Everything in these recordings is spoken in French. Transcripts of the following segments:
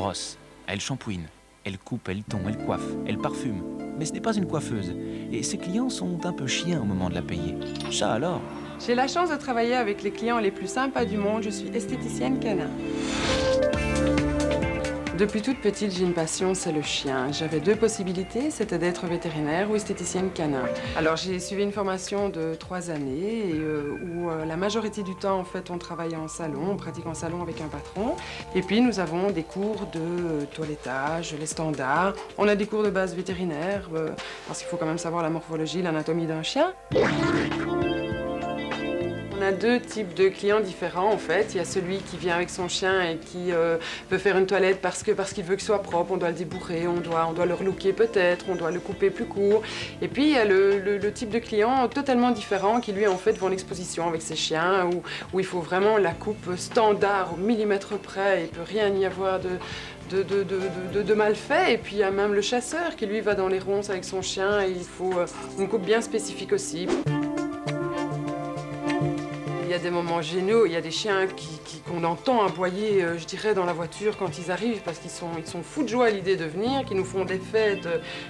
brosse, elle shampouine, elle coupe, elle tond, elle coiffe, elle parfume. Mais ce n'est pas une coiffeuse. Et ses clients sont un peu chiens au moment de la payer. Chat alors? J'ai la chance de travailler avec les clients les plus sympas du monde. Je suis esthéticienne canin. Depuis toute petite, j'ai une passion, c'est le chien. J'avais deux possibilités, c'était d'être vétérinaire ou esthéticienne canin. Alors j'ai suivi une formation de 3 années où la majorité du temps, en fait, on travaille en salon, on pratique en salon avec un patron. Et puis nous avons des cours de toilettage, les standards. On a des cours de base vétérinaire, parce qu'il faut quand même savoir la morphologie, l'anatomie d'un chien. On a deux types de clients différents en fait. Il y a celui qui vient avec son chien et qui veut faire une toilette parce qu'il veut qu'il soit propre, on doit le débourrer, on doit le relooker peut-être, on doit le couper plus court. Et puis il y a le type de client totalement différent qui lui en fait va en exposition avec ses chiens où il faut vraiment la coupe standard au millimètre près, il ne peut rien y avoir de mal fait. Et puis il y a même le chasseur qui lui va dans les ronces avec son chien et il faut une coupe bien spécifique aussi. Il y a des moments géniaux, il y a des chiens qu'on entend aboyer, je dirais, dans la voiture quand ils arrivent parce qu'ils sont fous de joie à l'idée de venir, qui nous font des fêtes,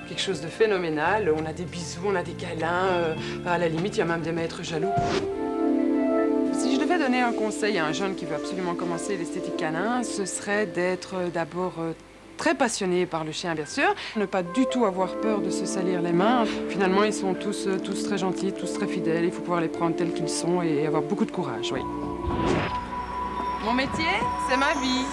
quelque chose de phénoménal. On a des bisous, on a des câlins, à la limite, il y a même des maîtres jaloux. Si je devais donner un conseil à un jeune qui veut absolument commencer l'esthétique canin, ce serait d'être d'abord très passionné par le chien, bien sûr. Ne pas du tout avoir peur de se salir les mains. Finalement, ils sont tous très gentils, tous très fidèles. Il faut pouvoir les prendre tels qu'ils sont et avoir beaucoup de courage, oui. Mon métier, c'est ma vie.